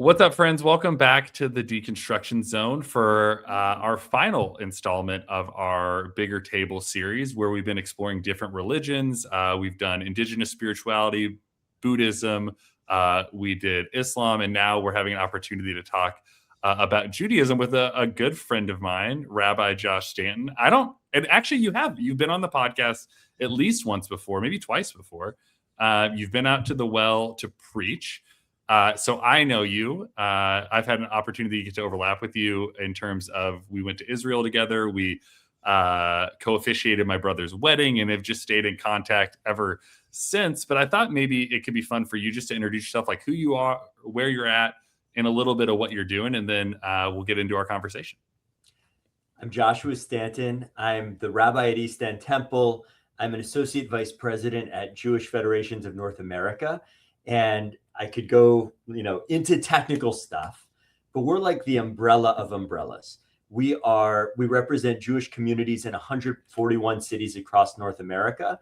What's up, friends? Welcome back to the Deconstruction Zone for our final installment of our Bigger Table series, where we've been exploring different religions. We've done indigenous spirituality, Buddhism, we did Islam, and now we're having an opportunity to talk about Judaism with a good friend of mine, Rabbi Josh Stanton. And actually you've been on the podcast at least once before, maybe twice before. You've been out to the well to preach. So I know you. I've had an opportunity to get to overlap with you in terms of we went to Israel together. We co-officiated my brother's wedding and have just stayed in contact ever since. But I thought maybe it could be fun for you just to introduce yourself, like who you are, where you're at, and a little bit of what you're doing. And then we'll get into our conversation. I'm Joshua Stanton. I'm the rabbi at East End Temple. I'm an associate vice president at Jewish Federations of North America. And I could go, into technical stuff, but we're like the umbrella of umbrellas. We represent Jewish communities in 141 cities across North America,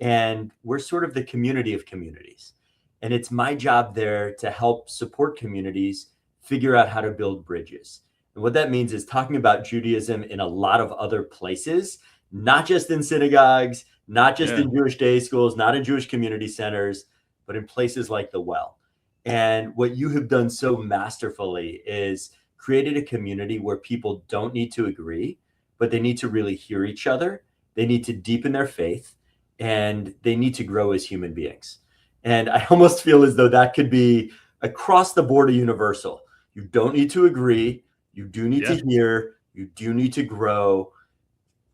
and we're sort of the community of communities. And it's my job there to help support communities figure out how to build bridges. And what that means is talking about Judaism in a lot of other places, not just in synagogues, not just in Jewish day schools, not in Jewish community centers, but in places like the well. And what you have done so masterfully is created a community where people don't need to agree, but they need to really hear each other. They need to deepen their faith, and they need to grow as human beings. And I almost feel as though that could be across the board a universal. You don't need to agree. You do need to hear. You do need to grow.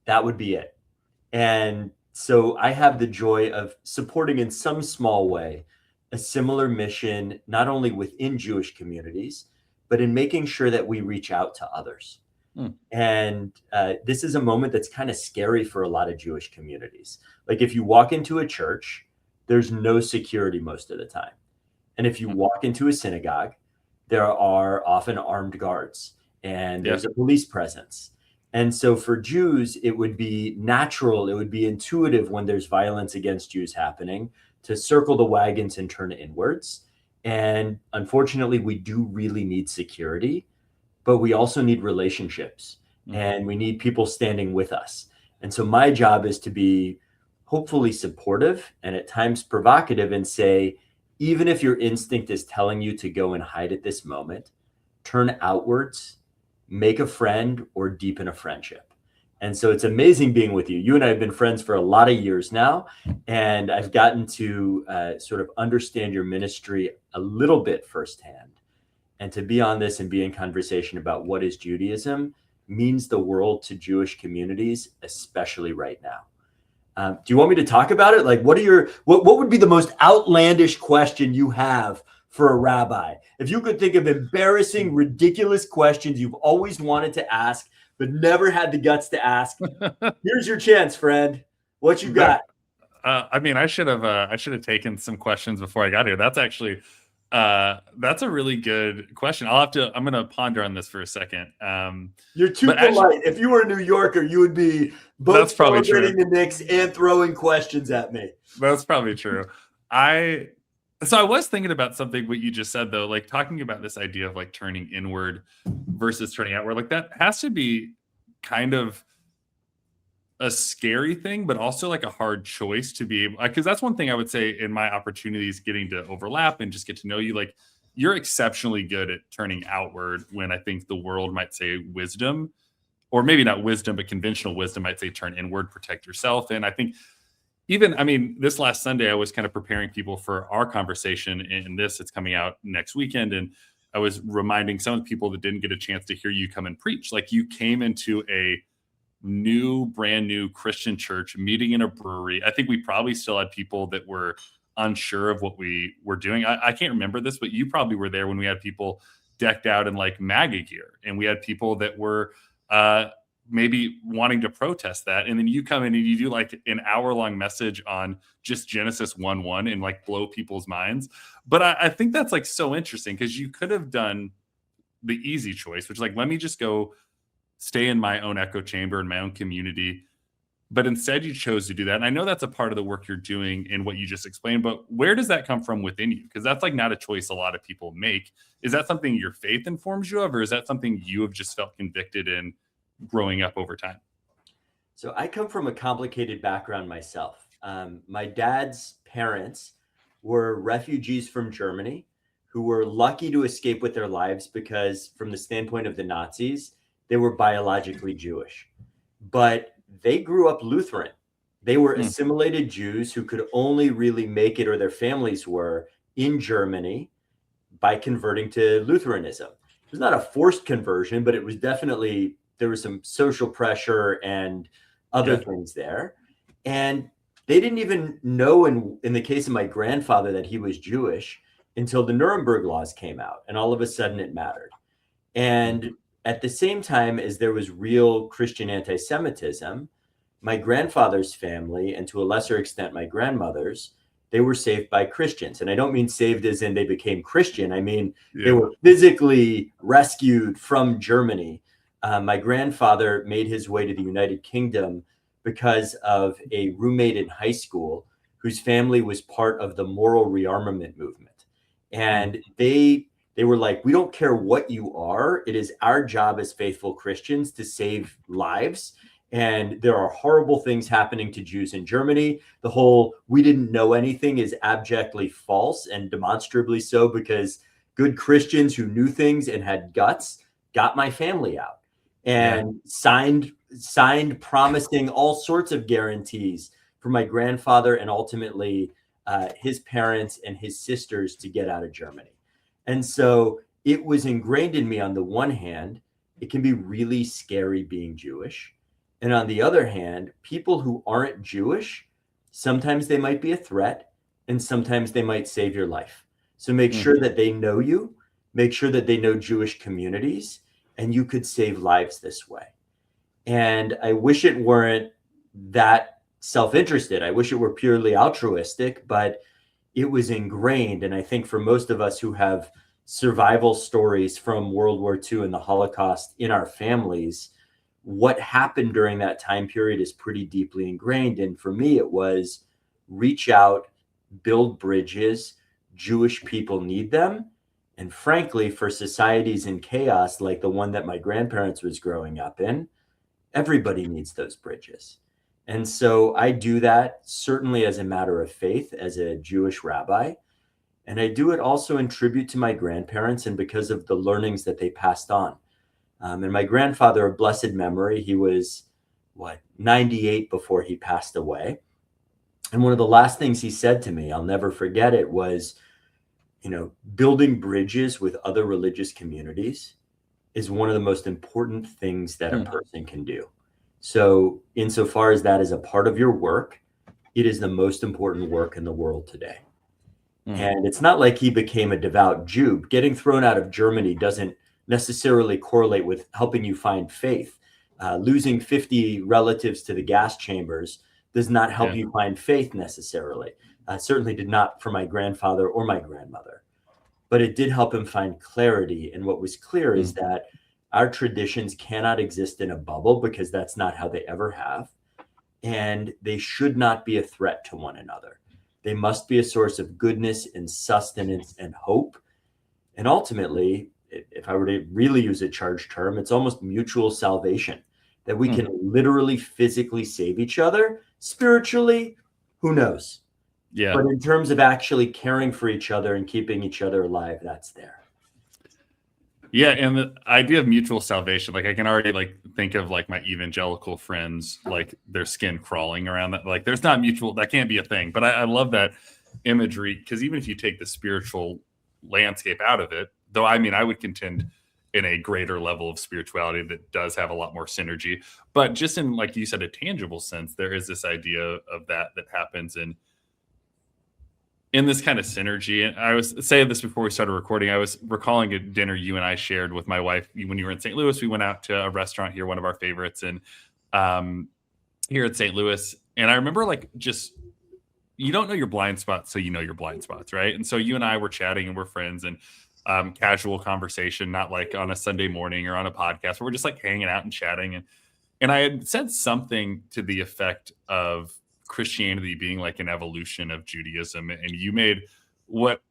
That would be it. And so I have the joy of supporting in some small way a similar mission, not only within Jewish communities, but in making sure that we reach out to others. And this is a moment that's kind of scary for a lot of Jewish communities. Like if you walk into a church, there's no security most of the time. And if you walk into a synagogue, there are often armed guards and there's a police presence. And so for Jews, it would be natural, it would be intuitive when there's violence against Jews happening to circle the wagons and turn inwards. And unfortunately, we do really need security, but we also need relationships and we need people standing with us. And so my job is to be hopefully supportive and at times provocative and say, even if your instinct is telling you to go and hide at this moment, turn outwards, make a friend, or deepen a friendship. And so it's amazing being with you. You and I have been friends for a lot of years now, and I've gotten to sort of understand your ministry a little bit firsthand. And to be on this and be in conversation about what is Judaism means the world to Jewish communities, especially right now. Do you want me to talk about it? Like, what would be the most outlandish question you have for a rabbi? If you could think of embarrassing, ridiculous questions you've always wanted to ask, but never had the guts to ask, here's your chance, friend. What you got? I should have taken some questions before I got here. That's actually, that's a really good question. I'm going to ponder on this for a second. You're too polite. Actually, if you were a New Yorker, you would be both celebrating the Knicks and throwing questions at me. That's probably true. So I was thinking about something what you just said, though, like talking about this idea of like turning inward versus turning outward. Like that has to be kind of a scary thing, but also like a hard choice to be able, because that's one thing I would say in my opportunities getting to overlap and just get to know you. Like you're exceptionally good at turning outward when I think the world might say wisdom, or maybe not wisdom, but conventional wisdom might say turn inward, protect yourself. And I think this last Sunday, I was kind of preparing people for our conversation in this. It's coming out next weekend. And I was reminding some of the people that didn't get a chance to hear you come and preach. Like you came into a brand new Christian church meeting in a brewery. I think we probably still had people that were unsure of what we were doing. I can't remember this, but you probably were there when we had people decked out in like MAGA gear. And we had people that were, maybe wanting to protest that. And then you come in and you do like an hour-long message on just Genesis 1:1 and like blow people's minds. But I think that's like so interesting because you could have done the easy choice, which is like, let me just go stay in my own echo chamber in my own community, but instead you chose to do that. And I know that's a part of the work you're doing in what you just explained, but where does that come from within you? Because that's like not a choice a lot of people make. Is that something your faith informs you of, or is that something you have just felt convicted in growing up over time? So I come from a complicated background myself. My dad's parents were refugees from Germany who were lucky to escape with their lives because, from the standpoint of the Nazis, they were biologically Jewish. But they grew up Lutheran. They were assimilated Jews who could only really make it, or their families were, in Germany by converting to Lutheranism. It was not a forced conversion, but it was definitely, there was some social pressure and other things there. And they didn't even know, in the case of my grandfather, that he was Jewish until the Nuremberg laws came out, and all of a sudden it mattered. And at the same time as there was real Christian anti-Semitism, my grandfather's family, and to a lesser extent my grandmother's, they were saved by Christians. And I don't mean saved as in they became Christian. I mean, they were physically rescued from Germany. My grandfather made his way to the United Kingdom because of a roommate in high school whose family was part of the moral rearmament movement. And they were like, we don't care what you are. It is our job as faithful Christians to save lives. And there are horrible things happening to Jews in Germany. The whole "we didn't know anything" is abjectly false, and demonstrably so, because good Christians who knew things and had guts got my family out and signed promising all sorts of guarantees for my grandfather and ultimately his parents and his sisters to get out of Germany. And so it was ingrained in me. On the one hand, it can be really scary being Jewish. And on the other hand, people who aren't Jewish, sometimes they might be a threat and sometimes they might save your life. So make sure that they know you, make sure that they know Jewish communities, and you could save lives this way. And I wish it weren't that self-interested. I wish it were purely altruistic, but it was ingrained. And I think for most of us who have survival stories from World War II and the Holocaust in our families, what happened during that time period is pretty deeply ingrained. And for me, it was reach out, build bridges. Jewish people need them. And frankly, for societies in chaos like the one that my grandparents was growing up in, everybody needs those bridges. And so I do that certainly as a matter of faith, as a Jewish rabbi. And I do it also in tribute to my grandparents and because of the learnings that they passed on. And my grandfather, of blessed memory, he was, 98 before he passed away. And one of the last things he said to me, I'll never forget it, was, building bridges with other religious communities is one of the most important things that a person can do. So insofar as that is a part of your work, it is the most important work in the world today. And it's not like he became a devout Jew. Getting thrown out of Germany doesn't necessarily correlate with helping you find faith. Losing 50 relatives to the gas chambers does not help you find faith necessarily. Certainly did not for my grandfather or my grandmother. But it did help him find clarity. And what was clear is that our traditions cannot exist in a bubble, because that's not how they ever have. And they should not be a threat to one another. They must be a source of goodness and sustenance and hope. And ultimately, if I were to really use a charged term, it's almost mutual salvation, that we can literally physically save each other. Spiritually, who knows? Yeah. But in terms of actually caring for each other and keeping each other alive, that's there. Yeah, and the idea of mutual salvation, like I can already think of my evangelical friends, like their skin crawling around that. Like there's not mutual, that can't be a thing. But I love that imagery, because even if you take the spiritual landscape out of it, though, I mean, I would contend in a greater level of spirituality that does have a lot more synergy. But just in, like you said, a tangible sense, there is this idea of that happens in this kind of synergy. And I was saying this before we started recording. I was recalling a dinner you and I shared with my wife when you were in St. Louis. We went out to a restaurant here, one of our favorites, and here in St. Louis. And I remember you don't know your blind spots, so you know your blind spots, right? And so you and I were chatting and we're friends, and casual conversation, not like on a Sunday morning or on a podcast, but we're just hanging out and chatting. And And I had said something to the effect of Christianity being like an evolution of Judaism. And you made what,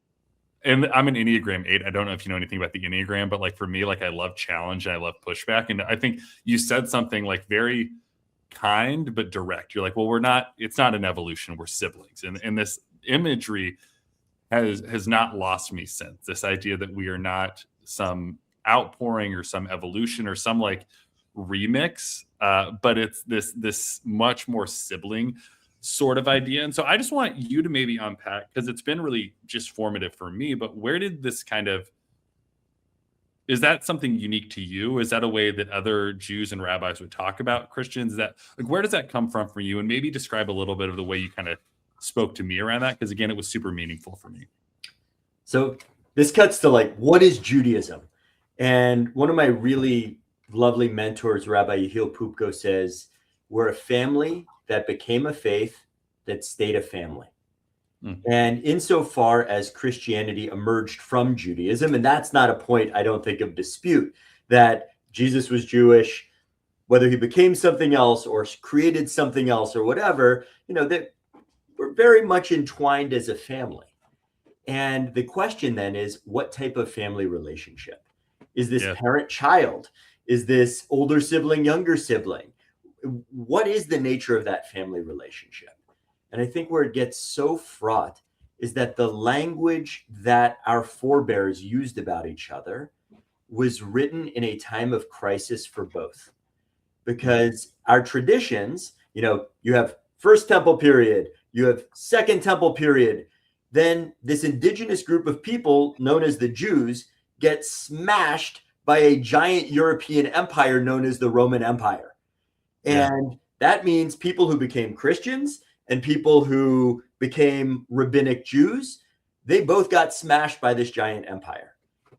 and I'm an Enneagram 8. I don't know if you know anything about the Enneagram, but like for me, like I love challenge and I love pushback. And I think you said something like very kind but direct. You're like, well, it's not an evolution, we're siblings. And this imagery has not lost me since. This idea that we are not some outpouring or some evolution or some like remix, but it's this much more sibling sort of idea. And so I just want you to maybe unpack, because it's been really just formative for me, but where did this kind of, is that something unique to you? Is that a way that other Jews and rabbis would talk about Christians? That like, where does that come from for you? And maybe describe a little bit of the way you kind of spoke to me around that, because again, it was super meaningful for me. So this cuts to like, what is Judaism? And one of my really lovely mentors, Rabbi Yehiel Pupko, says, we're a family that became a faith that stayed a family. And insofar as Christianity emerged from Judaism, and that's not a point I don't think of dispute, that Jesus was Jewish, whether he became something else or created something else or whatever, that we're very much entwined as a family. And the question then is, what type of family relationship? Is this parent-child? Is this older sibling, younger sibling? What is the nature of that family relationship? And I think where it gets so fraught is that the language that our forebears used about each other was written in a time of crisis for both. Because our traditions, you have First Temple period, you have Second Temple period, then this indigenous group of people known as the Jews get smashed by a giant European empire known as the Roman Empire. And that means people who became Christians and people who became rabbinic Jews, they both got smashed by this giant empire.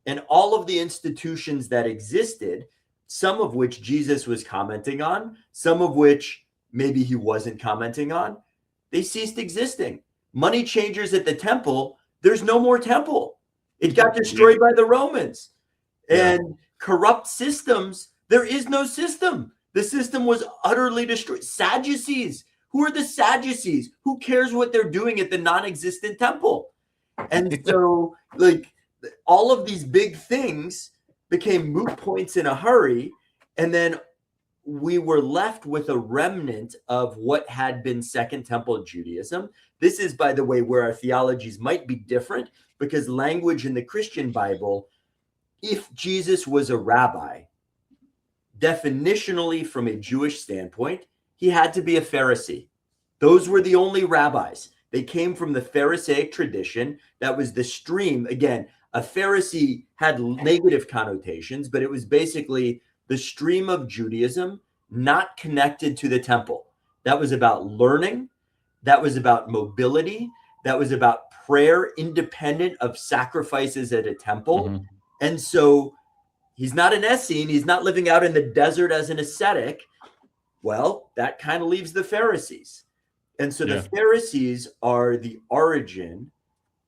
And all of the institutions that existed, some of which Jesus was commenting on, some of which maybe he wasn't commenting on, they ceased existing. Money changers at the temple, there's no more temple. It got destroyed by the Romans. And corrupt systems, there is no system. The system was utterly destroyed. Sadducees. Who are the Sadducees? Who cares what they're doing at the non-existent temple? And so, like, all of these big things became moot points in a hurry. And then we were left with a remnant of what had been Second Temple Judaism. This is, by the way, where our theologies might be different, because language in the Christian Bible, if Jesus was a rabbi, definitionally from a Jewish standpoint, he had to be a Pharisee. Those were the only rabbis. They came from the Pharisaic tradition. That was the stream. Again, a Pharisee had negative connotations, but it was basically the stream of Judaism not connected to the temple. That was about learning. That was about mobility. That was about prayer independent of sacrifices at a temple. And so he's not an Essene. He's not living out in the desert as an ascetic. Well, that kind of leaves the Pharisees. And so the Pharisees are the origin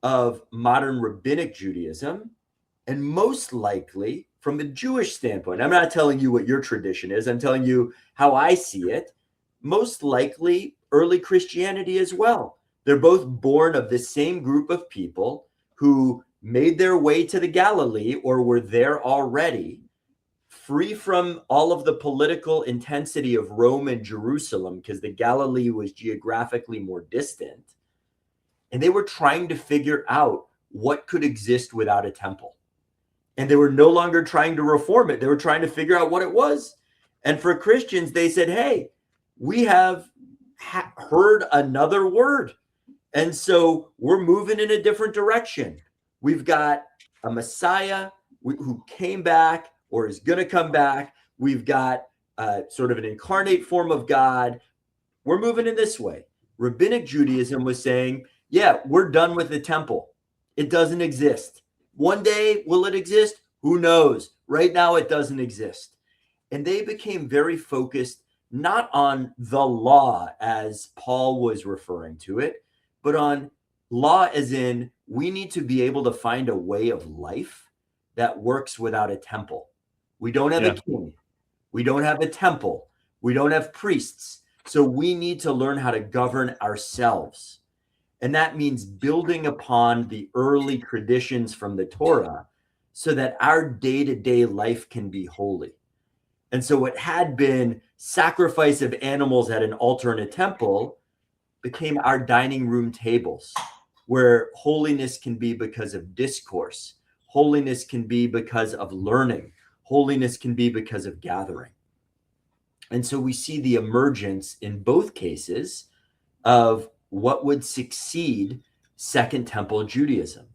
of modern rabbinic Judaism, and most likely from a Jewish standpoint. I'm not telling you what your tradition is. I'm telling you how I see it. Most likely early Christianity as well. They're both born of the same group of people who made their way to the Galilee or were there already, free from all of the political intensity of Rome and Jerusalem, because the Galilee was geographically more distant. And they were trying to figure out what could exist without a temple. And they were no longer trying to reform it. They were trying to figure out what it was. And for Christians, they said, hey, we have heard another word. And so we're moving in a different direction. We've got a Messiah who came back or is going to come back. We've got sort of an incarnate form of God. We're moving in this way. Rabbinic Judaism was saying, yeah, we're done with the temple. It doesn't exist. One day, will it exist? Who knows? Right now, it doesn't exist. And they became very focused not on the law as Paul was referring to it, but on law as in we need to be able to find a way of life that works without a temple. We don't have a king. We don't have a temple. We don't have priests. So we need to learn how to govern ourselves. And that means building upon the early traditions from the Torah so that our day-to-day life can be holy. And so what had been sacrifice of animals at an altar in a temple became our dining room tables, where holiness can be because of discourse. Holiness can be because of learning. Holiness can be because of gathering. And so we see the emergence in both cases of what would succeed Second Temple Judaism.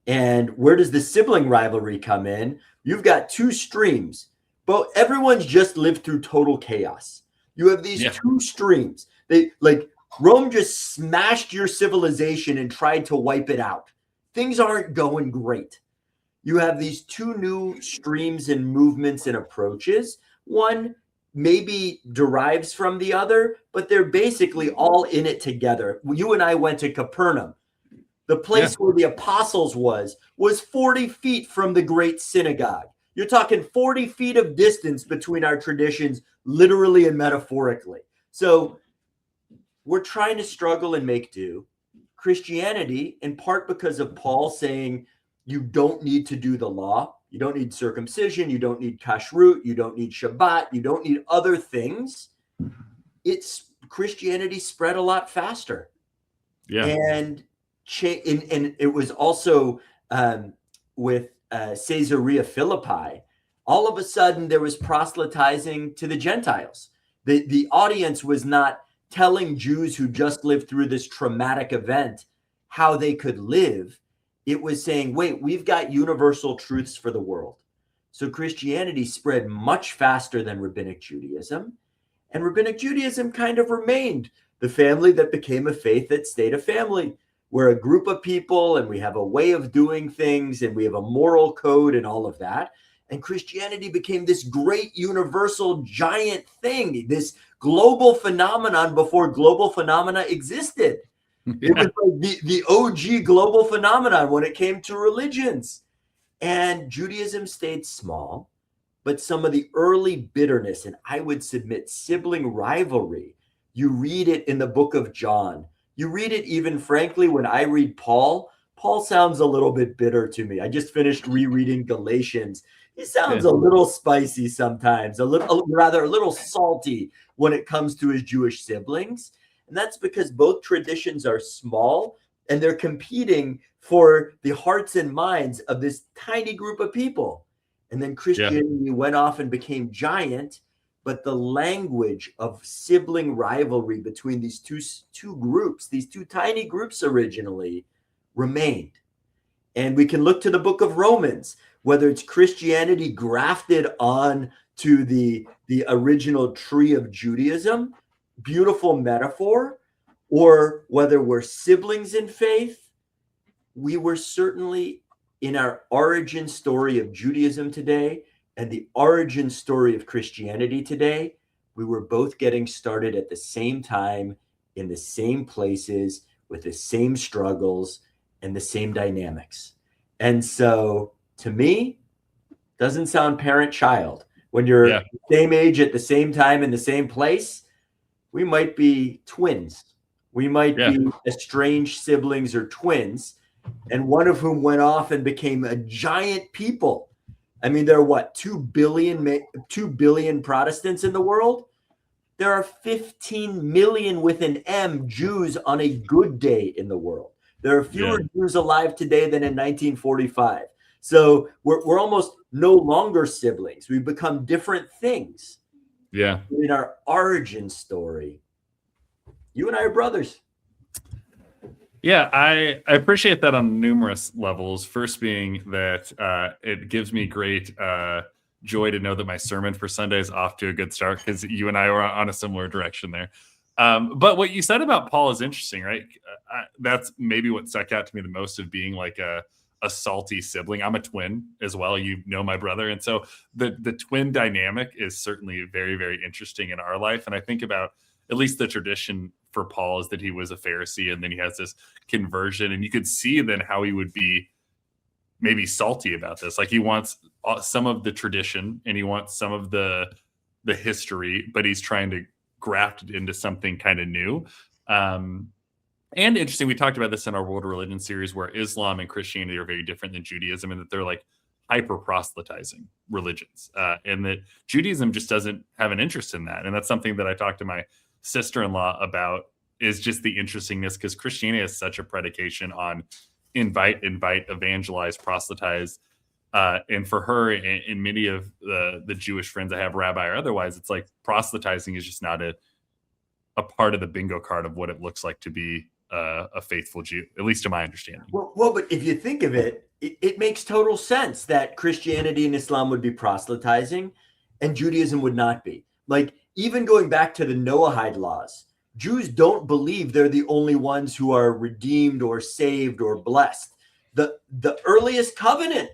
And where does the sibling rivalry come in? You've got two streams, but everyone's just lived through total chaos. You have these two streams. They like Rome just smashed your civilization and tried to wipe it out. Things aren't going great. You have these two new streams and movements and approaches. One maybe derives from the other, but they're basically all in it together. You and I went to Capernaum. The place where the apostles was 40 feet from the great synagogue. You're talking 40 feet of distance between our traditions, literally and metaphorically. So we're trying to struggle and make do. Christianity, in part because of Paul saying you don't need to do the law, you don't need circumcision, you don't need kashrut, you don't need Shabbat, you don't need other things. Christianity spread a lot faster. Yeah. And it was also with Caesarea Philippi. All of a sudden, there was proselytizing to the Gentiles. The audience was not telling Jews who just lived through this traumatic event how they could live. It was saying, wait, we've got universal truths for the world. So Christianity spread much faster than Rabbinic Judaism. And Rabbinic Judaism kind of remained the family that became a faith that stayed a family. We're a group of people and we have a way of doing things and we have a moral code and all of that. And Christianity became this great universal giant thing, this global phenomenon before global phenomena existed. It was like the OG global phenomenon when it came to religions. And Judaism stayed small, but some of the early bitterness, and I would submit sibling rivalry, you read it in the book of John. You read it even, frankly, when I read Paul. Paul sounds a little bit bitter to me. I just finished rereading Galatians. He sounds a little spicy sometimes, a little salty when it comes to his Jewish siblings. And that's because both traditions are small and they're competing for the hearts and minds of this tiny group of people. And then Christianity went off and became giant, but the language of sibling rivalry between these two groups, these two tiny groups originally, remained. And we can look to the book of Romans, whether it's Christianity grafted on to the original tree of Judaism, beautiful metaphor, or whether we're siblings in faith. We were certainly in our origin story of Judaism today and the origin story of Christianity today. We were both getting started at the same time, in the same places, with the same struggles and the same dynamics. And so to me, doesn't sound parent-child. When you're the same age at the same time in the same place, we might be twins. We might be estranged siblings or twins, and one of whom went off and became a giant people. I mean, there are 2 billion Protestants in the world? There are 15 million with an M Jews on a good day in the world. There are fewer Jews alive today than in 1945. So we're almost no longer siblings. We've become different things. Yeah. In our origin story, you and I are brothers. Yeah, I appreciate that on numerous levels. First being that it gives me great joy to know that my sermon for Sunday is off to a good start because you and I were on a similar direction there. But what you said about Paul is interesting, right? That's maybe what stuck out to me the most of being like a salty sibling. I'm a twin as well. You know my brother. And so the twin dynamic is certainly very, very interesting in our life. And I think about at least the tradition for Paul is that he was a Pharisee and then he has this conversion. And you could see then how he would be maybe salty about this. Like he wants some of the tradition and he wants some of the the history, but he's trying to graft it into something kind of new. And interesting, we talked about this in our World Religion series, where Islam and Christianity are very different than Judaism, and that they're like hyper proselytizing religions, and that Judaism just doesn't have an interest in that. And that's something that I talked to my sister-in-law about, is just the interestingness, because Christianity has such a predication on invite, evangelize, proselytize. And for her and many of the Jewish friends I have, rabbi or otherwise, it's like proselytizing is just not a part of the bingo card of what it looks like to be a faithful Jew, at least to my understanding. Well, but if you think of it, it makes total sense that Christianity and Islam would be proselytizing and Judaism would not be. Like, even going back to the Noahide laws, Jews don't believe they're the only ones who are redeemed or saved or blessed. The earliest covenant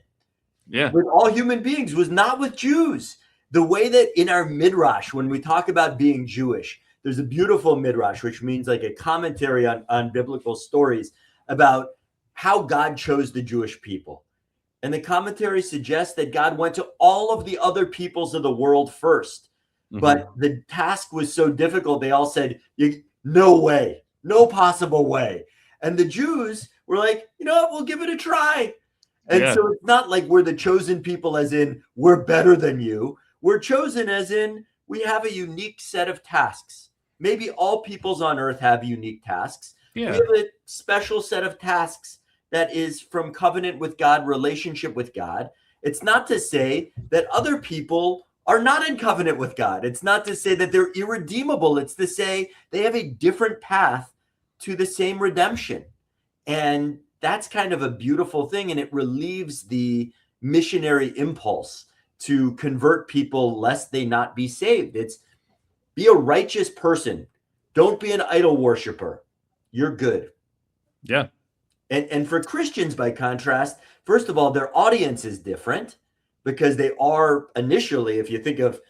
with all human beings was not with Jews. The way that in our midrash, when we talk about being Jewish, there's a beautiful midrash, which means like a commentary on biblical stories about how God chose the Jewish people. And the commentary suggests that God went to all of the other peoples of the world first. Mm-hmm. But the task was so difficult, they all said, no way, no possible way. And the Jews were like, you know what, we'll give it a try. And so it's not like we're the chosen people as in we're better than you. We're chosen as in we have a unique set of tasks. Maybe all peoples on earth have unique tasks. Yeah. We have a special set of tasks that is from covenant with God, relationship with God. It's not to say that other people are not in covenant with God. It's not to say that they're irredeemable. It's to say they have a different path to the same redemption. And that's kind of a beautiful thing. And it relieves the missionary impulse to convert people lest they not be saved. It's be a righteous person. Don't be an idol worshiper. You're good. Yeah. And for Christians, by contrast, first of all, their audience is different because they are initially, if you think of,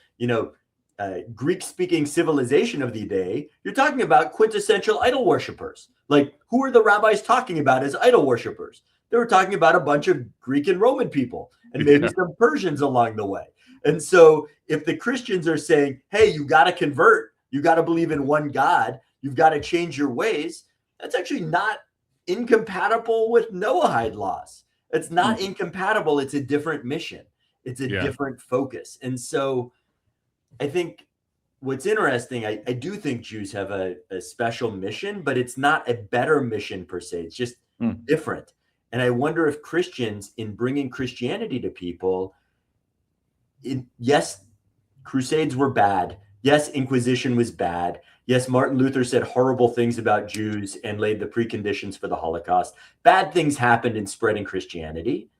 Greek-speaking civilization of the day, you're talking about quintessential idol worshipers. Like, who are the rabbis talking about as idol worshipers? They were talking about a bunch of Greek and Roman people and maybe some Persians along the way. And so if the Christians are saying, hey, you got to convert, you got to believe in one God, you've got to change your ways, that's actually not incompatible with Noahide laws. It's not incompatible. It's a different mission. It's a different focus. And so I think what's interesting, I do think Jews have a special mission, but it's not a better mission per se. It's just different. And I wonder if Christians, in bringing Christianity to people, yes, Crusades were bad. Yes, Inquisition was bad. Yes, Martin Luther said horrible things about Jews and laid the preconditions for the Holocaust. Bad things happened in spreading Christianity.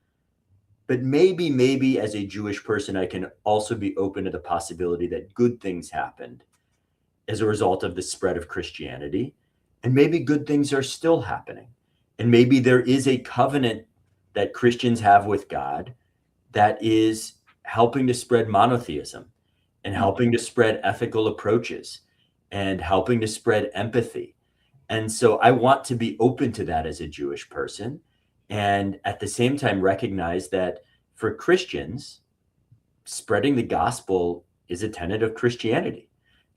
But maybe as a Jewish person, I can also be open to the possibility that good things happened as a result of the spread of Christianity. And maybe good things are still happening. And maybe there is a covenant that Christians have with God that is helping to spread monotheism and helping to spread ethical approaches and helping to spread empathy. And so I want to be open to that as a Jewish person. And at the same time, recognize that for Christians, spreading the gospel is a tenet of Christianity.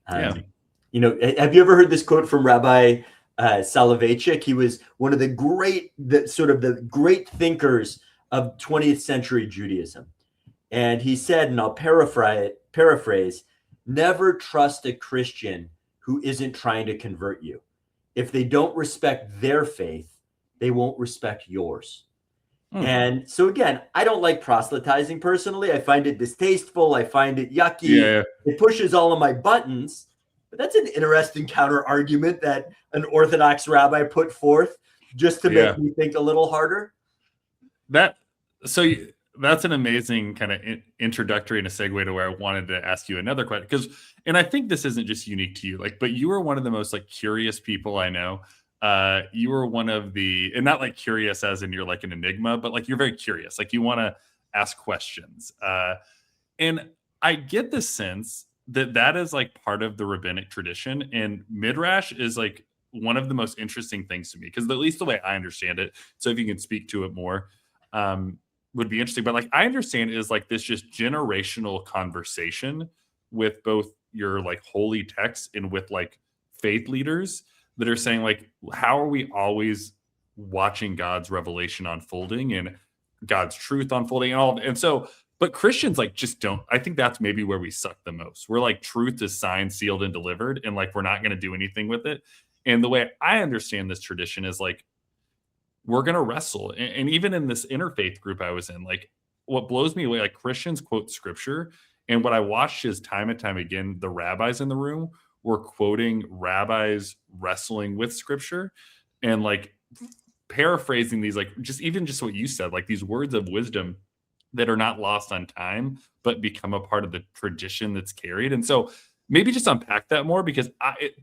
Have you ever heard this quote from Rabbi Soloveitchik? He was one of the great thinkers of 20th century Judaism. And he said, and I'll paraphrase, never trust a Christian who isn't trying to convert you. If they don't respect their faith, they won't respect yours. And so again, I don't like proselytizing personally. I find it distasteful. I find it yucky. It pushes all of my buttons. But that's an interesting counter argument that an Orthodox rabbi put forth just to make me think a little harder. That's an amazing kind of introductory and a segue to where I wanted to ask you another question. And I think this isn't just unique to you, but you are one of the most curious people I know. You were one of the, and not curious as in you're an enigma, but you're very curious. You want to ask questions. And I get the sense that is part of the rabbinic tradition, and midrash is one of the most interesting things to me, because at least the way I understand it. So if you can speak to it more, would be interesting. But I understand it is this just generational conversation with both your like holy texts and with like faith leaders that are saying like, how are we always watching God's revelation unfolding and God's truth unfolding and all? And so, but Christians like just don't. I think that's maybe where we suck the most. We're like, truth is signed, sealed, and delivered, and like we're not going to do anything with it. And the way I understand this tradition is like, we're going to wrestle. And even in this interfaith group I was in, like what blows me away, like Christians quote scripture. And what I watched is time and time again, the rabbis in the room were quoting rabbis wrestling with scripture and like paraphrasing these, like just even just what you said, like these words of wisdom that are not lost on time, but become a part of the tradition that's carried. And so maybe just unpack that more, because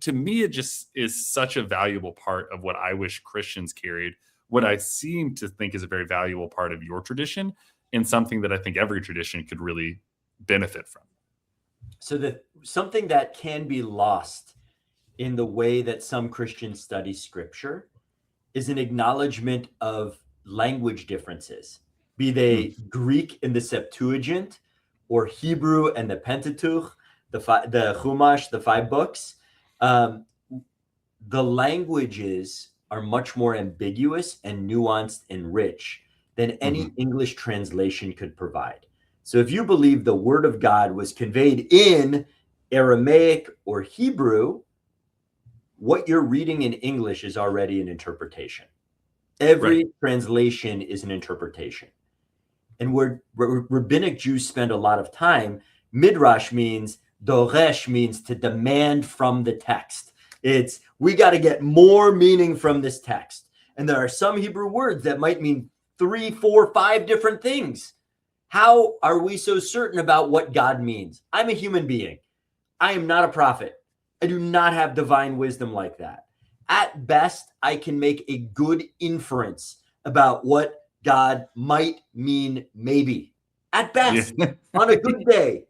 to me, it just is such a valuable part of what I wish Christians carried, what I seem to think is a very valuable part of your tradition, and something that I think every tradition could really benefit from. So something that can be lost in the way that some Christians study scripture is an acknowledgement of language differences, be they Greek in the Septuagint or Hebrew and the Pentateuch, the Chumash, the 5 books. The languages are much more ambiguous and nuanced and rich than any English translation could provide. So if you believe the word of God was conveyed in Aramaic or Hebrew, what you're reading in English is already an interpretation. Every translation is an interpretation. And where rabbinic Jews spend a lot of time, midrash means, doresh means to demand from the text. It's, we got to get more meaning from this text. And there are some Hebrew words that might mean 3, 4, 5 different things. How are we so certain about what God means? I'm a human being. I am not a prophet. I do not have divine wisdom like that. At best, I can make a good inference about what God might mean, maybe. At best, on a good day.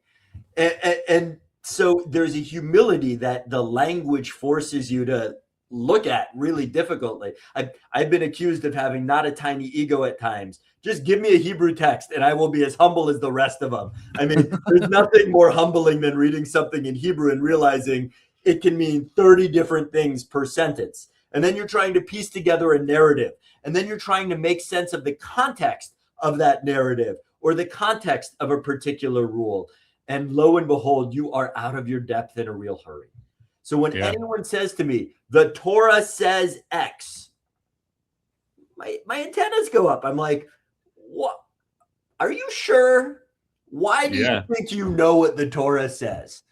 And so there's a humility that the language forces you to look at really difficultly. I've been accused of having not a tiny ego at times. Just give me a Hebrew text and I will be as humble as the rest of them. I mean, there's nothing more humbling than reading something in Hebrew and realizing it can mean 30 different things per sentence. And then you're trying to piece together a narrative. And then you're trying to make sense of the context of that narrative or the context of a particular rule. And lo and behold, you are out of your depth in a real hurry. So when anyone says to me, the Torah says X, my antennas go up. I'm like, what? Are you sure? Why do you think you know what the Torah says?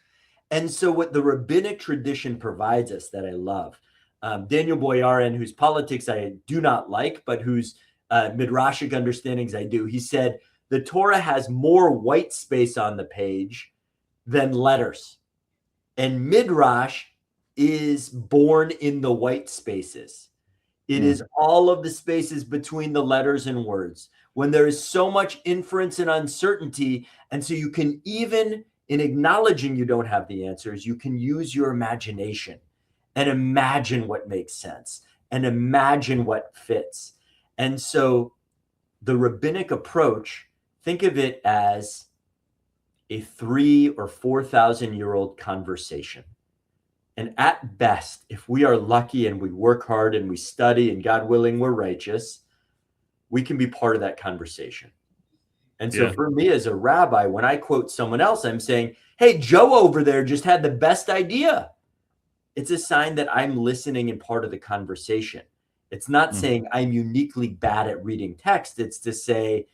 And so what the rabbinic tradition provides us that I love, Daniel Boyarin, whose politics I do not like, but whose midrashic understandings I do, he said, the Torah has more white space on the page than letters. And midrash is born in the white spaces. It is all of the spaces between the letters and words when there is so much inference and uncertainty. And so you can, even in acknowledging you don't have the answers, you can use your imagination and imagine what makes sense and imagine what fits. And so the rabbinic approach, think of it as a 3,000 or 4,000 year old conversation. And at best, if we are lucky and we work hard and we study and God willing, we're righteous, we can be part of that conversation. And so for me as a rabbi, when I quote someone else, I'm saying, hey, Joe over there just had the best idea. It's a sign that I'm listening and part of the conversation. It's not saying I'm uniquely bad at reading text. It's to say,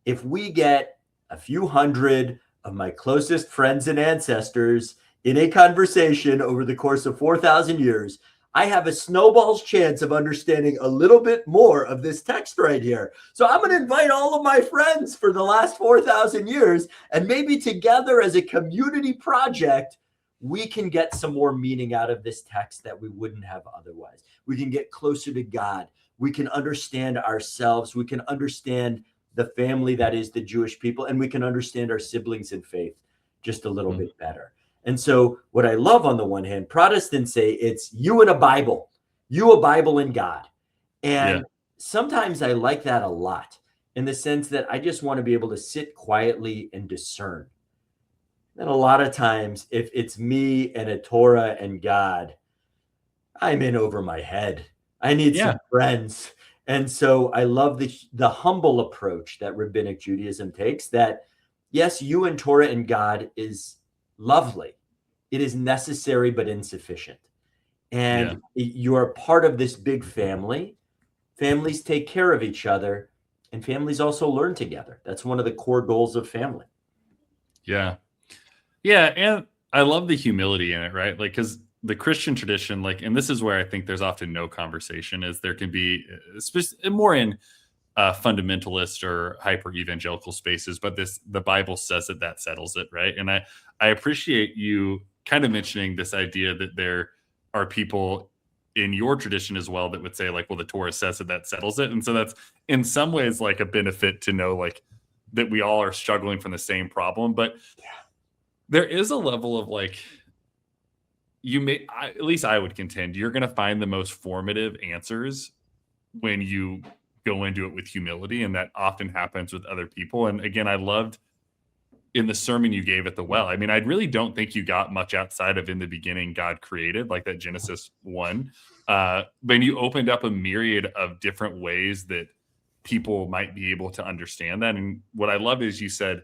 if we get a few hundred of my closest friends and ancestors in a conversation over the course of 4,000 years, I have a snowball's chance of understanding a little bit more of this text right here. So I'm going to invite all of my friends for the last 4,000 years, and maybe together as a community project, we can get some more meaning out of this text that we wouldn't have otherwise. We can get closer to God. We can understand ourselves. We can understand the family that is the Jewish people, and we can understand our siblings in faith just a little bit better. And so what I love, on the one hand, Protestants say it's you and a Bible, you a Bible and God. And sometimes I like that a lot, in the sense that I just want to be able to sit quietly and discern. And a lot of times, if it's me and a Torah and God, I'm in over my head. I need Yeah. some friends. And so I love the humble approach that rabbinic Judaism takes, that yes, you and Torah and God is lovely. It is necessary but insufficient. Yeah. And you are part of this big family. Families take care of each other, and families also learn together. That's one of the core goals of family. Yeah. Yeah. And I love the humility in it, right? Like, because the Christian tradition, like, and this is where I think there's often no conversation, is there can be more in fundamentalist or hyper evangelical spaces, but the Bible says that settles it, right? And I appreciate you kind of mentioning this idea that there are people in your tradition as well that would say, like, well, the Torah says that settles it, and so that's in some ways like a benefit to know, like, that we all are struggling from the same problem. But there is a level of, like, at least I would contend, you're going to find the most formative answers when you go into it with humility, and that often happens with other people. And again, I loved in the sermon you gave at the well, I mean, I really don't think you got much outside of in the beginning God created, like that Genesis 1. But you opened up a myriad of different ways that people might be able to understand that. And what I love is you said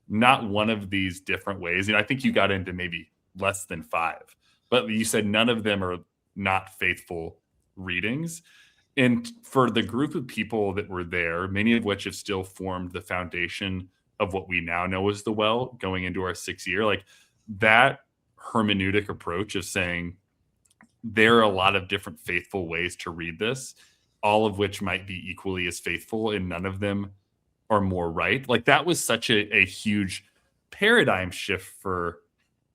not one of these different ways, and I think you got into maybe less than 5, but you said none of them are not faithful readings. And for the group of people that were there, many of which have still formed the foundation of what we now know as the well, going into our 6th year, like, that hermeneutic approach of saying there are a lot of different faithful ways to read this, all of which might be equally as faithful, and none of them are more right. Like, that was such a huge paradigm shift for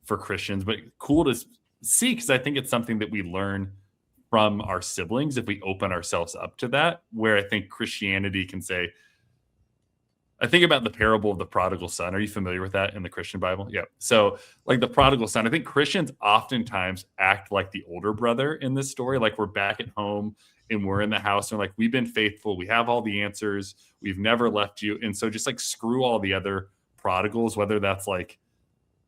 Christians, but cool to see, because I think it's something that we learn from our siblings if we open ourselves up to that, where I think Christianity can say, I think about the parable of the prodigal son. Are you familiar with that in the Christian Bible? Yeah. So, like, the prodigal son, I think Christians oftentimes act like the older brother in this story. Like, we're back at home and we're in the house and, like, we've been faithful. We have all the answers. We've never left you. And so just, like, screw all the other prodigals, whether that's like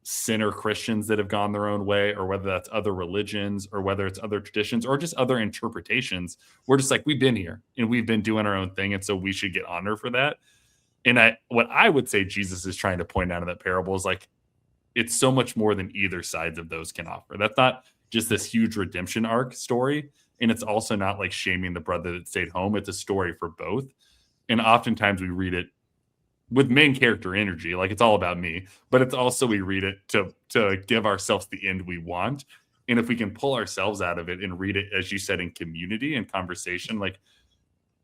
sinner Christians that have gone their own way, or whether that's other religions, or whether it's other traditions, or just other interpretations. We're just like, we've been here and we've been doing our own thing. And so we should get honor for that. And what I would say Jesus is trying to point out in that parable is, like, it's so much more than either sides of those can offer. That's not just this huge redemption arc story. And it's also not like shaming the brother that stayed home. It's a story for both. And oftentimes we read it with main character energy, like it's all about me, but it's also, we read it to give ourselves the end we want. And if we can pull ourselves out of it and read it, as you said, in community and conversation, like,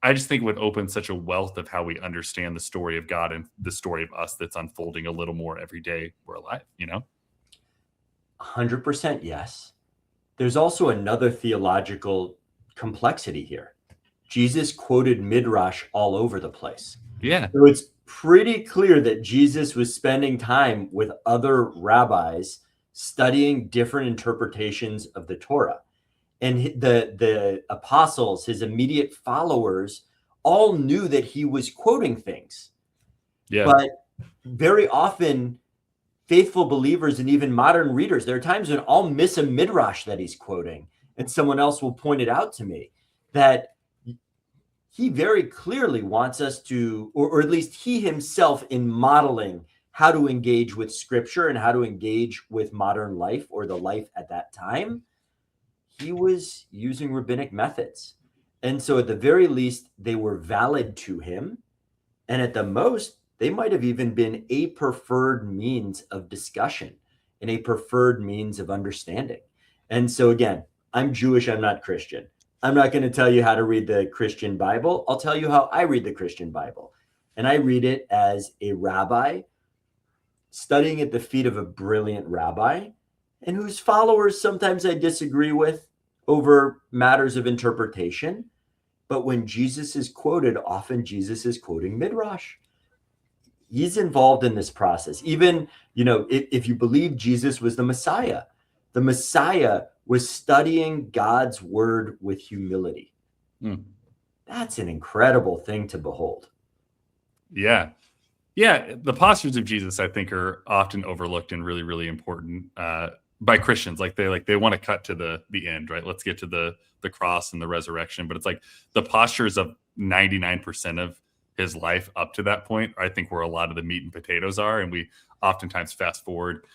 I just think it would open such a wealth of how we understand the story of God and the story of us that's unfolding a little more every day we're alive, 100% yes. There's also another theological complexity here. Jesus quoted Midrash all over the place. Yeah. So it's pretty clear that Jesus was spending time with other rabbis studying different interpretations of the Torah. And the apostles, his immediate followers, all knew that he was quoting things. Yeah. But very often, faithful believers and even modern readers, there are times when I'll miss a midrash that he's quoting, and someone else will point it out to me, that he very clearly wants us to, or at least he himself, in modeling how to engage with scripture and how to engage with modern life, or the life at that time, he was using rabbinic methods. And so at the very least, they were valid to him. And at the most, they might have even been a preferred means of discussion and a preferred means of understanding. And so again, I'm Jewish, I'm not Christian. I'm not going to tell you how to read the Christian Bible. I'll tell you how I read the Christian Bible. And I read it as a rabbi studying at the feet of a brilliant rabbi, and whose followers sometimes I disagree with over matters of interpretation. But when Jesus is quoted, often Jesus is quoting Midrash. He's involved in this process. Even, if you believe Jesus was the Messiah was studying God's word with humility. That's an incredible thing to behold. Yeah. Yeah, the postures of Jesus, I think, are often overlooked and really, really important by Christians. Like they want to cut to the end, right? Let's get to the cross and the resurrection. But it's like the postures of 99% of his life up to that point, I think, where a lot of the meat and potatoes are, and we oftentimes fast forward.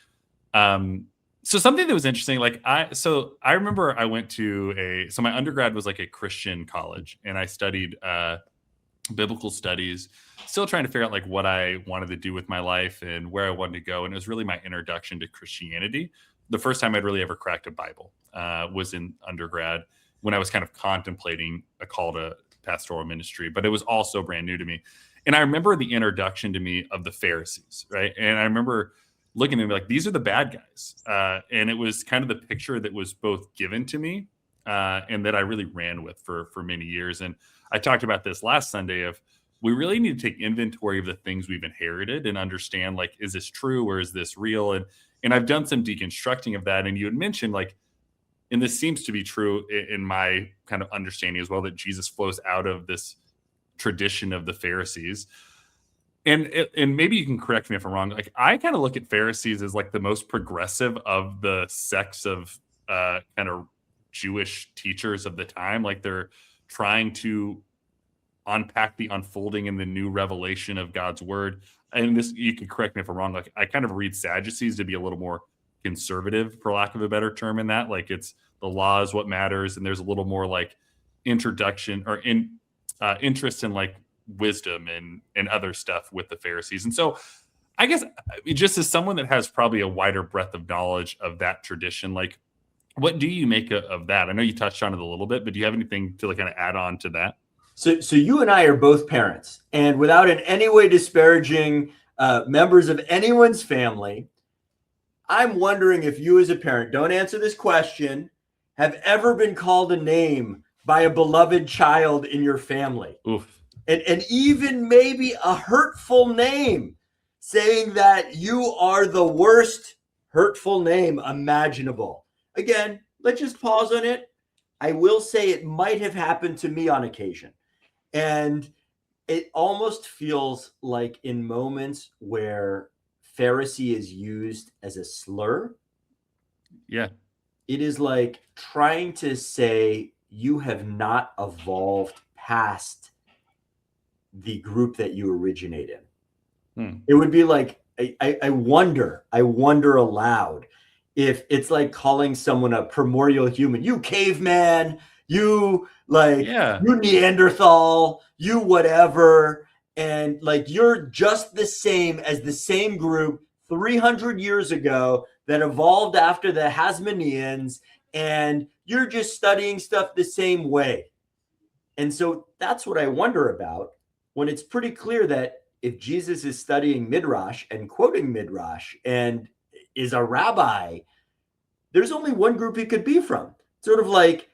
So something that was interesting, like I remember I went to so my undergrad was like a Christian college, and I studied biblical studies, still trying to figure out like what I wanted to do with my life and where I wanted to go. And it was really my introduction to Christianity. The first time I'd really ever cracked a Bible was in undergrad, when I was kind of contemplating a call to pastoral ministry, but it was also brand new to me. And I remember the introduction to me of the Pharisees, right? And I remember looking at them like, these are the bad guys. And it was kind of the picture that was both given to me and that I really ran with for many years. And I talked about this last Sunday of, we really need to take inventory of the things we've inherited and understand, like, is this true or is this real? And I've done some deconstructing of that. And you had mentioned, like, and this seems to be true in my kind of understanding as well, that Jesus flows out of this tradition of the Pharisees. And maybe you can correct me if I'm wrong. Like, I kind of look at Pharisees as like the most progressive of the sects of kind of Jewish teachers of the time. Like, they're trying to unpack the unfolding and the new revelation of God's word. And this, you can correct me if I'm wrong. Like, I kind of read Sadducees to be a little more conservative, for lack of a better term, in that, like, it's the law is what matters, and there's a little more like introduction or interest in like wisdom and other stuff with the Pharisees. And so I guess, just as someone that has probably a wider breadth of knowledge of that tradition, like, what do you make of that? I know you touched on it a little bit, but do you have anything to like kind of add on to that? So you and I are both parents, and without in any way disparaging members of anyone's family, I'm wondering if you as a parent, don't answer this question, have ever been called a name by a beloved child in your family. Oof. And even maybe a hurtful name, saying that you are the worst hurtful name imaginable. Again, let's just pause on it. I will say it might have happened to me on occasion. And it almost feels like in moments where Pharisee is used as a slur. Yeah. It is like trying to say you have not evolved past the group that you originate in. It would be like, I wonder aloud if it's like calling someone a primordial human, you caveman, you like, you Neanderthal, you whatever. And like, you're just the same as the same group 300 years ago that evolved after the Hasmoneans, and you're just studying stuff the same way. And so that's what I wonder about, when it's pretty clear that if Jesus is studying Midrash and quoting Midrash and is a rabbi, there's only one group he could be from. Sort of like,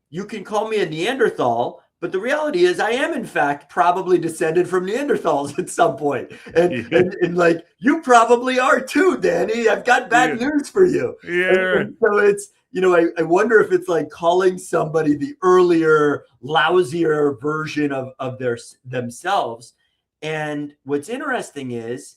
you can call me a Neanderthal, but the reality is I am, in fact, probably descended from Neanderthals at some point. And like, you probably are too, Danny. I've got bad news for you. And so it's, I wonder if it's like calling somebody the earlier, lousier version of themselves. And what's interesting is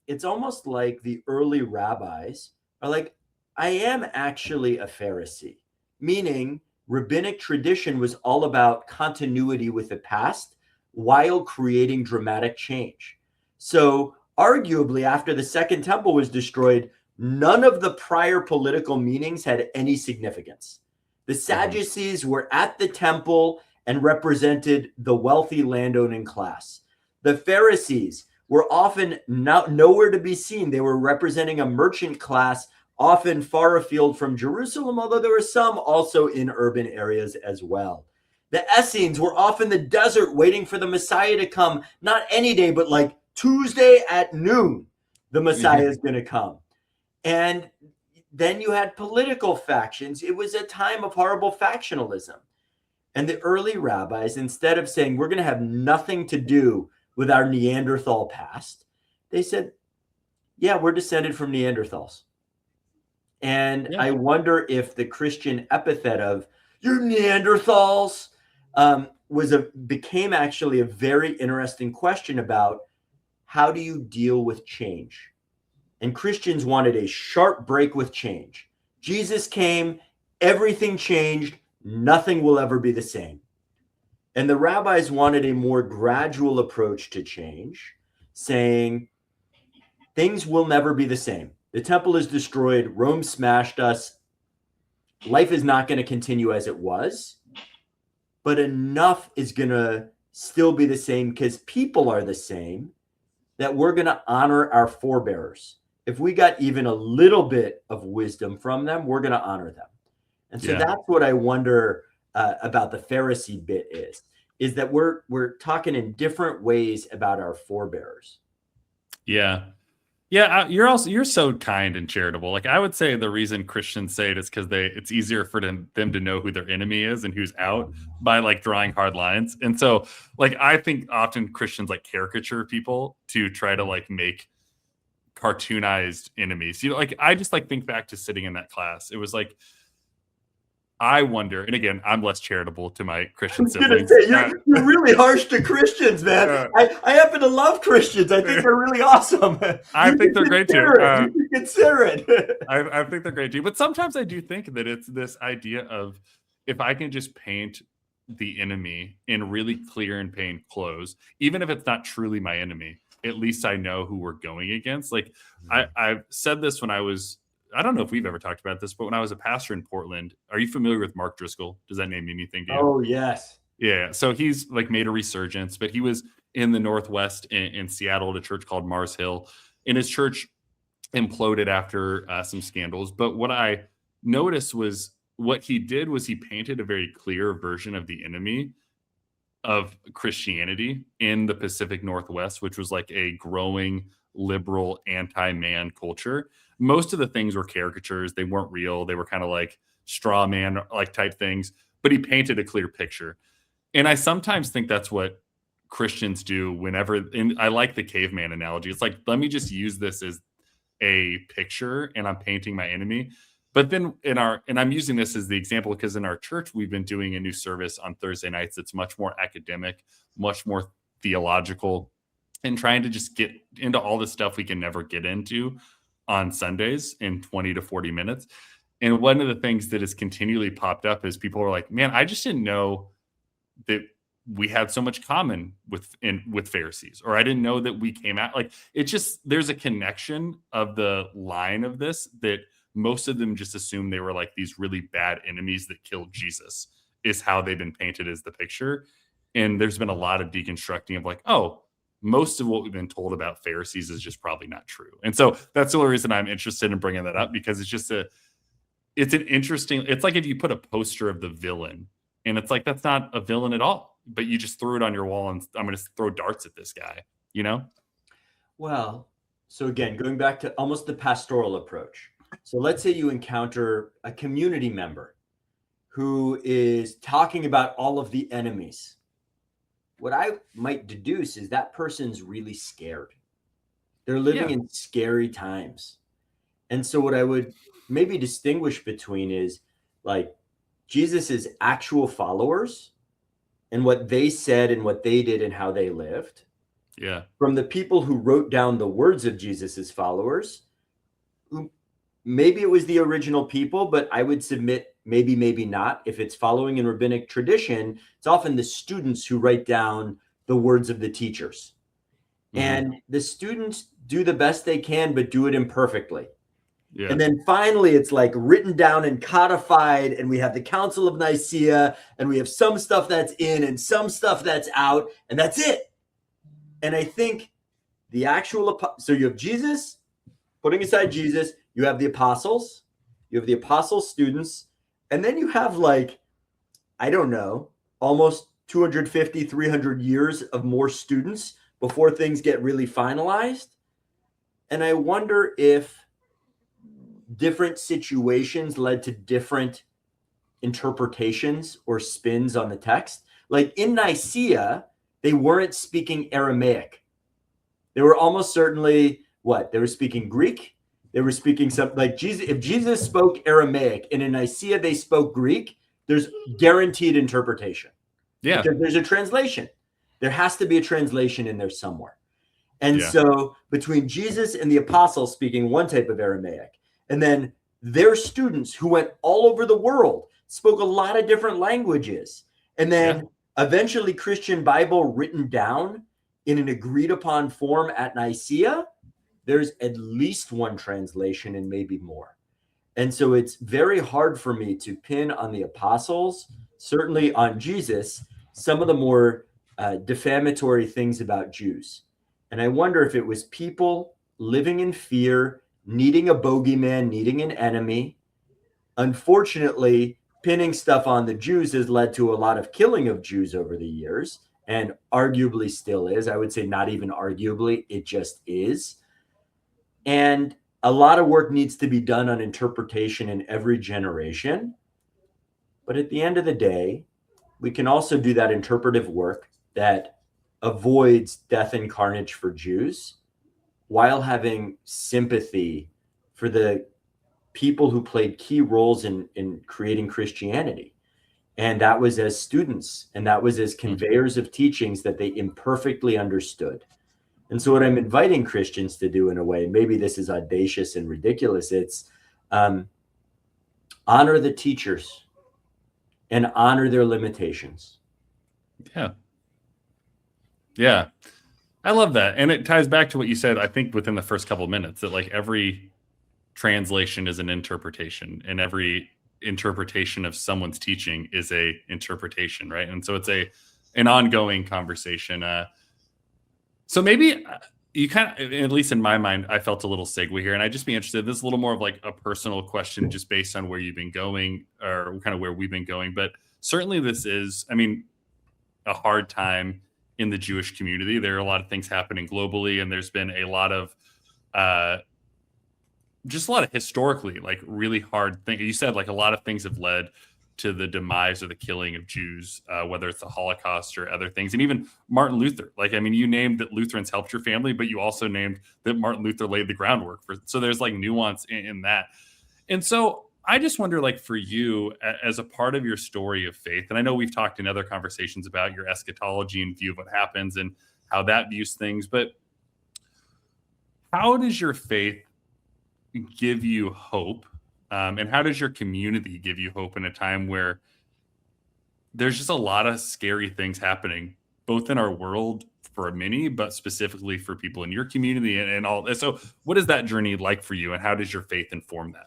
it's almost like the early rabbis are like, I am actually a Pharisee, meaning rabbinic tradition was all about continuity with the past while creating dramatic change. So arguably, after the Second Temple was destroyed, none of the prior political meanings had any significance. The Sadducees were at the temple and represented the wealthy landowning class. The Pharisees were often nowhere to be seen. They were representing a merchant class, often far afield from Jerusalem, although there were some also in urban areas as well. The Essenes were off in the desert waiting for the Messiah to come, not any day, but like Tuesday at noon, the Messiah is going to come. And then you had political factions. It was a time of horrible factionalism. And the early rabbis, instead of saying, we're going to have nothing to do with our Neanderthal past, they said, yeah, we're descended from Neanderthals. And I wonder if the Christian epithet of "you're Neanderthals" became actually a very interesting question about how do you deal with change? And Christians wanted a sharp break with change. Jesus came, everything changed, nothing will ever be the same. And the rabbis wanted a more gradual approach to change, saying things will never be the same. The temple is destroyed, Rome smashed us, life is not going to continue as it was, but enough is going to still be the same because people are the same, that we're going to honor our forebears. If we got even a little bit of wisdom from them, we're going to honor them. And so that's what I wonder about the Pharisee bit is that we're talking in different ways about our forebears. Yeah. Yeah, you're so kind and charitable. Like, I would say the reason Christians say it is because it's easier for them to know who their enemy is and who's out by like drawing hard lines. And so, like, I think often Christians like caricature people to try to like make cartoonized enemies. You know, like I just like think back to sitting in that class. It was like, I wonder, and again, I'm less charitable to my Christian siblings. You're really harsh to Christians, man. I happen to love Christians. I think they're really awesome. I think they're great too. You consider it. I think they're great too. But sometimes I do think that it's this idea of if I can just paint the enemy in really clear and plain clothes, even if it's not truly my enemy, at least I know who we're going against. Like I've said this when I don't know if we've ever talked about this, but when I was a pastor in Portland, are you familiar with Mark Driscoll? Does that name mean anything to you? Oh, yes. Yeah. So he's like made a resurgence, but he was in the Northwest in Seattle at a church called Mars Hill, and his church imploded after some scandals. But what I noticed was what he did was he painted a very clear version of the enemy of Christianity in the Pacific Northwest, which was like a growing liberal anti-man culture. Most of the things were caricatures. They weren't real. They were kind of like straw man like type things, but he painted a clear picture. And I sometimes think that's what Christians do whenever, and I like the caveman analogy. It's like, let me just use this as a picture and I'm painting my enemy. But then and I'm using this as the example because in our church, we've been doing a new service on Thursday nights that's much more academic, much more theological, and trying to just get into all the stuff we can never get into on Sundays in 20 to 40 minutes. And one of the things that has continually popped up is people are like, man, I just didn't know that we had so much common with Pharisees, or I didn't know that we came out like there's a connection of the line of this that most of them just assume they were like these really bad enemies that killed Jesus is how they've been painted as the picture. And there's been a lot of deconstructing of like, oh, most of what we've been told about Pharisees is just probably not true. And so that's the only reason I'm interested in bringing that up, because it's like if you put a poster of the villain and it's like, that's not a villain at all, but you just threw it on your wall and I'm going to throw darts at this guy, you know? Well, so again, going back to almost the pastoral approach. So let's say you encounter a community member who is talking about all of the enemies. What I might deduce is that person's really scared. They're living in scary times. And so what I would maybe distinguish between is like Jesus's actual followers and what they said and what they did and how they lived. Yeah. From the people who wrote down the words of Jesus's followers, who maybe it was the original people, but I would submit maybe not. If it's following in rabbinic tradition, it's often the students who write down the words of the teachers. Mm-hmm. And the students do the best they can, but do it imperfectly. Yeah. And then finally, it's like written down and codified, and we have the Council of Nicaea, and we have some stuff that's in and some stuff that's out, and that's it. And I think the actual, so you have Jesus, putting aside Jesus, you have the apostles, students, and then you have like, I don't know, almost 250, 300 years of more students before things get really finalized. And I wonder if different situations led to different interpretations or spins on the text. Like in Nicaea, they weren't speaking Aramaic. They were almost certainly they were speaking Greek. They were speaking something like Jesus. If Jesus spoke Aramaic and in Nicaea they spoke Greek, there's guaranteed interpretation. Yeah. Because there's a translation. There has to be a translation in there somewhere. And Yeah. so between Jesus and the apostles speaking one type of Aramaic, and then their students who went all over the world spoke a lot of different languages, and then eventually Christian Bible written down in an agreed upon form at Nicaea, there's at least one translation and maybe more. And so it's very hard for me to pin on the apostles, certainly on Jesus, some of the more defamatory things about Jews. And I wonder if it was people living in fear, needing a bogeyman, needing an enemy. Unfortunately, pinning stuff on the Jews has led to a lot of killing of Jews over the years, and arguably still is. I would say not even arguably, it just is. And a lot of work needs to be done on interpretation in every generation. But at the end of the day, we can also do that interpretive work that avoids death and carnage for Jews while having sympathy for the people who played key roles in creating Christianity. And that was as students, and that was as conveyors of teachings that they imperfectly understood. And so what I'm inviting Christians to do in a way, maybe this is audacious and ridiculous, it's honor the teachers and honor their limitations. Yeah. Yeah. I love that. And it ties back to what you said, I think, within the first couple of minutes, that like every translation is an interpretation, and every interpretation of someone's teaching is a interpretation, right? And so it's an ongoing conversation. So maybe you kind of, at least in my mind, I felt a little segue here, and I'd just be interested. This is a little more of like a personal question, just based on where you've been going, or kind of where we've been going. But certainly this is, I mean, a hard time in the Jewish community. There are a lot of things happening globally, and there's been a lot of just a lot of historically like really hard things. You said like a lot of things have led to the demise or the killing of Jews, whether it's the Holocaust or other things. And even Martin Luther, like, I mean, you named that Lutherans helped your family, but you also named that Martin Luther laid the groundwork for, so there's like nuance in that. And so I just wonder, like, for you as a part of your story of faith, and I know we've talked in other conversations about your eschatology and view of what happens and how that views things, but how does your faith give you hope? And how does your community give you hope in a time where there's just a lot of scary things happening, both in our world for many, but specifically for people in your community and all? So what is that journey like for you, and how does your faith inform that?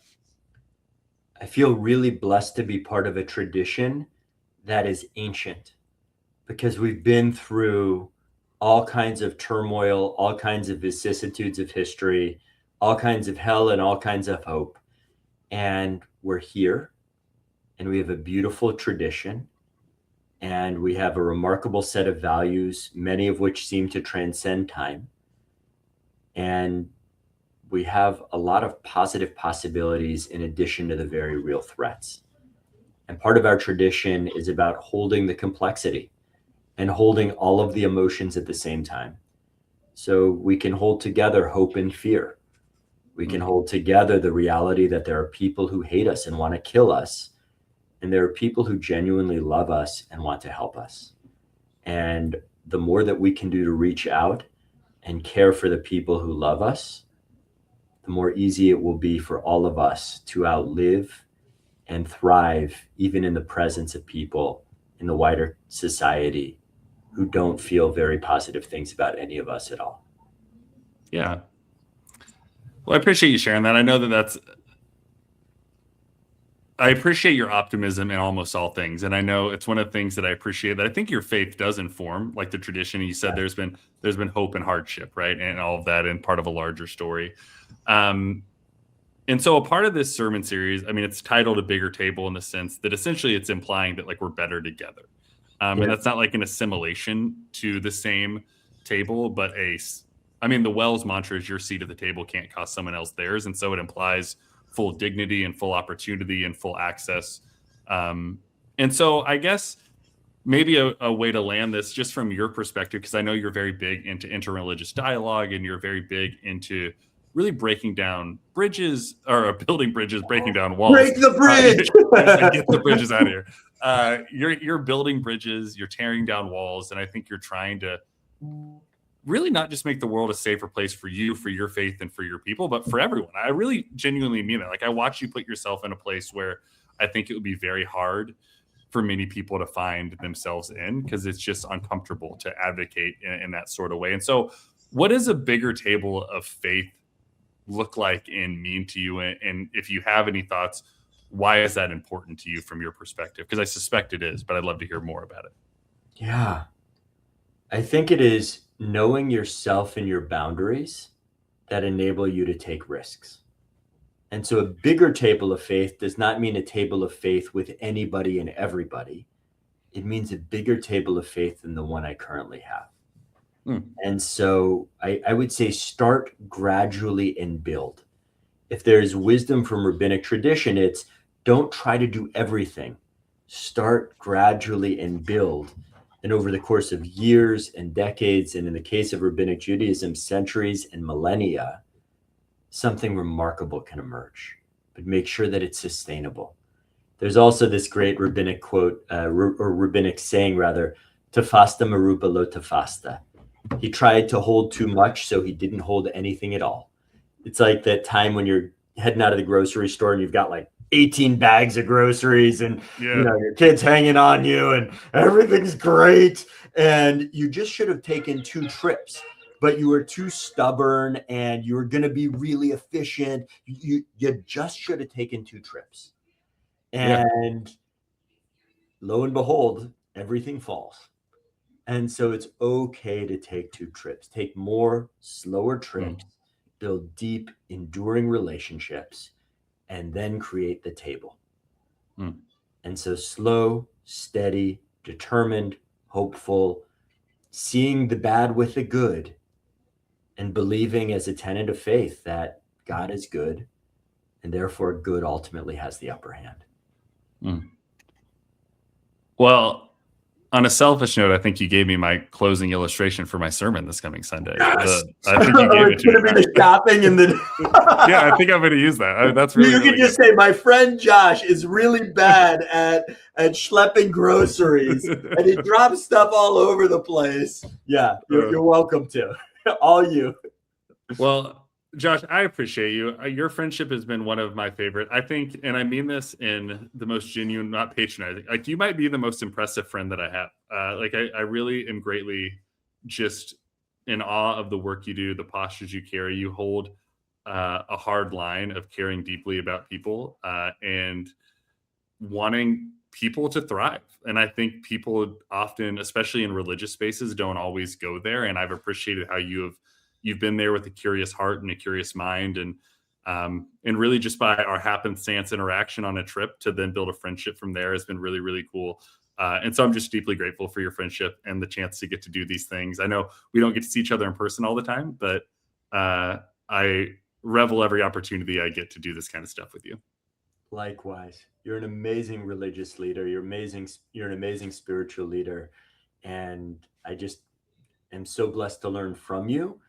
I feel really blessed to be part of a tradition that is ancient, because we've been through all kinds of turmoil, all kinds of vicissitudes of history, all kinds of hell and all kinds of hope. And we're here, and we have a beautiful tradition, and we have a remarkable set of values, many of which seem to transcend time. And we have a lot of positive possibilities in addition to the very real threats. And part of our tradition is about holding the complexity and holding all of the emotions at the same time. So we can hold together hope and fear. We can hold together the reality that there are people who hate us and want to kill us, and there are people who genuinely love us and want to help us. And the more that we can do to reach out and care for the people who love us, the more easy it will be for all of us to outlive and thrive, even in the presence of people in the wider society who don't feel very positive things about any of us at all. Yeah. Well, I appreciate you sharing that. I know I appreciate your optimism in almost all things. And I know it's one of the things that I appreciate, that I think your faith does inform, like the tradition. You said there's been hope and hardship, right? And all of that, and part of a larger story. And so a part of this sermon series, I mean, it's titled A Bigger Table, in the sense that essentially it's implying that like we're better together. And that's not like an assimilation to the same table, but I mean, the Wells mantra is your seat at the table can't cost someone else theirs. And so it implies full dignity and full opportunity and full access. And so I guess maybe a way to land this, just from your perspective, because I know you're very big into interreligious dialogue, and you're very big into really breaking down bridges, or building bridges, breaking down walls. Break the bridge! Get the bridges out of here. You're building bridges, you're tearing down walls, and I think you're trying to really not just make the world a safer place for you, for your faith, and for your people, but for everyone. I really genuinely mean that. Like, I watch you put yourself in a place where I think it would be very hard for many people to find themselves in, because it's just uncomfortable to advocate in that sort of way. And so what does a bigger table of faith look like and mean to you? And if you have any thoughts, why is that important to you from your perspective? Because I suspect it is, but I'd love to hear more about it. Yeah. I think it is knowing yourself and your boundaries that enable you to take risks. And so a bigger table of faith does not mean a table of faith with anybody and everybody. It means a bigger table of faith than the one I currently have. And so I would say start gradually and build. If there's wisdom from rabbinic tradition, it's don't try to do everything. Start gradually and build. And over the course of years and decades, and in the case of rabbinic Judaism, centuries and millennia, something remarkable can emerge. But make sure that it's sustainable. There's also this great rabbinic quote, or rabbinic saying rather, tafasta meruba lo tafasta. He tried to hold too much, so he didn't hold anything at all. It's like that time when you're heading out of the grocery store and you've got like 18 bags of groceries and you know your kid's hanging on you and everything's great. And you just should have taken 2 trips, but you were too stubborn and you were going to be really efficient. You just should have taken 2 trips. And lo and behold, everything falls. And so it's okay to take 2 trips, take more slower trips, build deep, enduring relationships, and then create the table. And so slow, steady, determined, hopeful, seeing the bad with the good, and believing as a tenet of faith that God is good, and therefore good ultimately has the upper hand. Well, on a selfish note, I think you gave me my closing illustration for my sermon this coming Sunday. Yes. I think you gave it to me. Be the shopping and the yeah, I think I'm going to use that. That's really. You can just say, my friend Josh is really bad at schlepping groceries, and he drops stuff all over the place. Yeah, you're welcome to. All you. Well, Josh, I appreciate you. Your friendship has been one of my favorite. I think, and I mean this in the most genuine, not patronizing. Like, you might be the most impressive friend that I have. I really am greatly just in awe of the work you do, the postures you carry. You hold a hard line of caring deeply about people and wanting people to thrive. And I think people often, especially in religious spaces, don't always go there. And I've appreciated how you've been there with a curious heart and a curious mind, and really just by our happenstance interaction on a trip to then build a friendship from there has been really, really cool. And so I'm just deeply grateful for your friendship and the chance to get to do these things. I know we don't get to see each other in person all the time, but I revel every opportunity I get to do this kind of stuff with you. Likewise. You're an amazing religious leader. You're an amazing spiritual leader. And I just am so blessed to learn from you.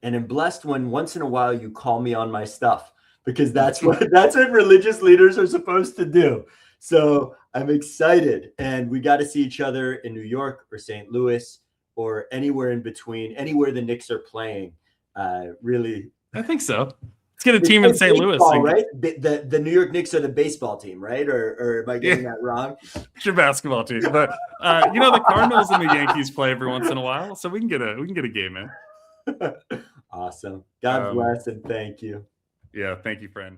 And I'm blessed when once in a while you call me on my stuff, because that's what religious leaders are supposed to do. So I'm excited, and we got to see each other in New York or St. Louis or anywhere in between, anywhere the Knicks are playing. Really, I think so. Let's get a team in St. Louis, right? The New York Knicks are the baseball team, right? Or am I getting that wrong? It's your basketball team, but the Cardinals and the Yankees play every once in a while, so we can get a game in. Awesome. God bless and thank you. Yeah, thank you, friend.